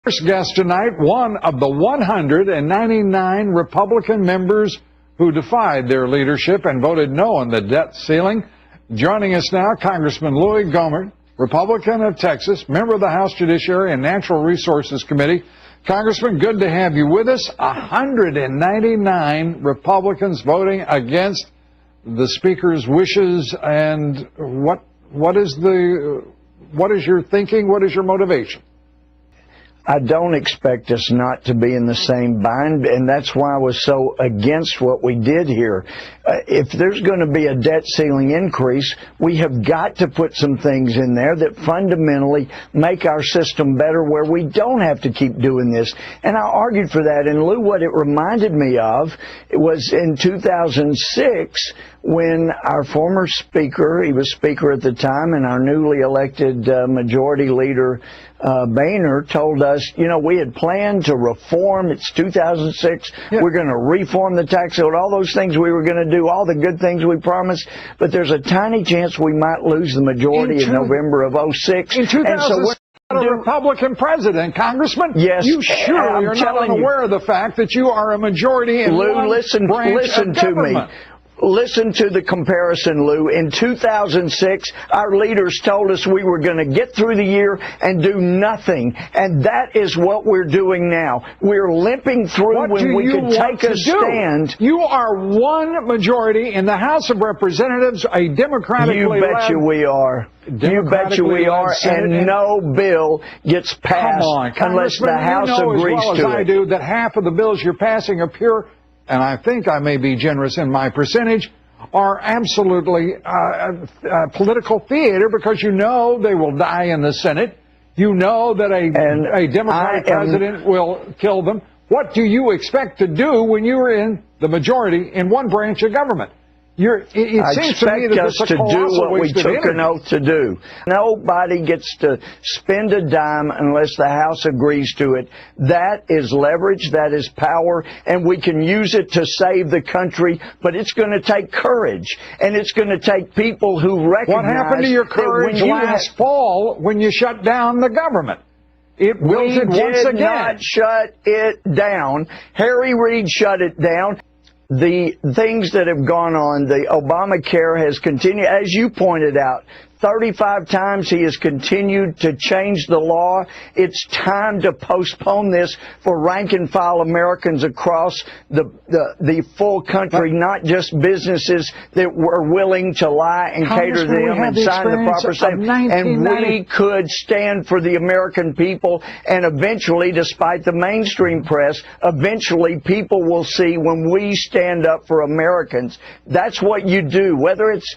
First guest tonight, one of the 199 Republican members who defied their leadership and voted no on the debt ceiling. Joining us now, Congressman Louie Gohmert, Republican of Texas, member of the House Judiciary and Natural Resources Committee. Congressman, good to have you with us. 199 Republicans voting against the Speaker's wishes. And what is your thinking? What is your motivation? I don't expect us not to be in the same bind, and that's why I was so against what we did here. If there's going to be a debt ceiling increase, we have got to put some things in there that fundamentally make our system better, where we don't have to keep doing this. And I argued for that. And Lou, what it reminded me of, it was in 2006 when our former Speaker, he was Speaker at the time, and our newly elected Majority Leader, Boehner, told us, you know, we had planned to reform. It's 2006. Yeah. We're going to reform the tax code, all those things we were going to do, all the good things we promised. But there's a tiny chance we might lose the majority in November of 06. In 2006, a Republican president, Congressman. Yes, you surely are not unaware of the fact that you are a majority in Lou, one listen to me. Listen to the comparison, Lou. In 2006, our leaders told us we were going to get through the year and do nothing. And that is what we're doing now. We're limping through when we could take a stand. You are one majority in the House of Representatives, a democratically led... You bet you we are. You bet you we are, and no bill gets passed unless the House agrees to it. As well as I do that half of the bills you're passing are pure, and I think I may be generous in my percentage, are absolutely political theater, because you know they will die in the Senate. You know that a Democratic president will kill them. What do you expect to do when you are in the majority in one branch of government? It seems to me that us to do what we took an oath to do. Nobody gets to spend a dime unless the House agrees to it. That is leverage, that is power, and we can use it to save the country, but it's going to take courage, and it's going to take people who recognize... What happened to your courage last fall when you shut down the government? It wilted once again. We did not shut it down. Harry Reid shut it down. The things that have gone on, the Obamacare has continued, as you pointed out, 35 times he has continued to change the law. It's time to postpone this for rank-and-file Americans across the full country, not just businesses that were willing to lie and cater to them and sign the proper statement. And we could stand for the American people, and eventually, despite the mainstream press, eventually people will see when we stand up for Americans. That's what you do. Whether it's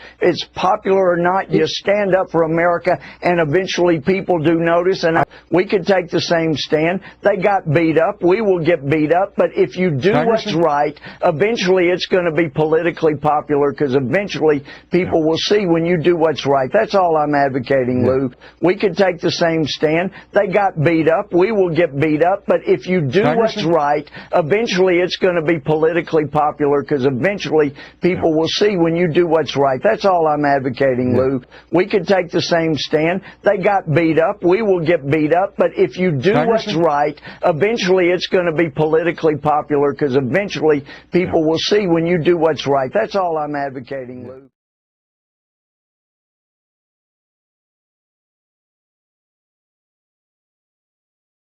popular or not, you stand up for America, and eventually people do notice. And we could take the same stand. They got beat up. We will get beat up. But if you do what's right, eventually it's going to be politically popular, because eventually people will see when you do what's right. That's all I'm advocating, Lou. We could take the same stand. They got beat up. We will get beat up. But if you do what's right, eventually it's going to be politically popular, because eventually people will see when you do what's right. That's all I'm advocating, Lou. We could take the same stand. They got beat up. We will get beat up. But if you do what's right, eventually it's going to be politically popular, because eventually people will see when you do what's right. That's all I'm advocating, Lou.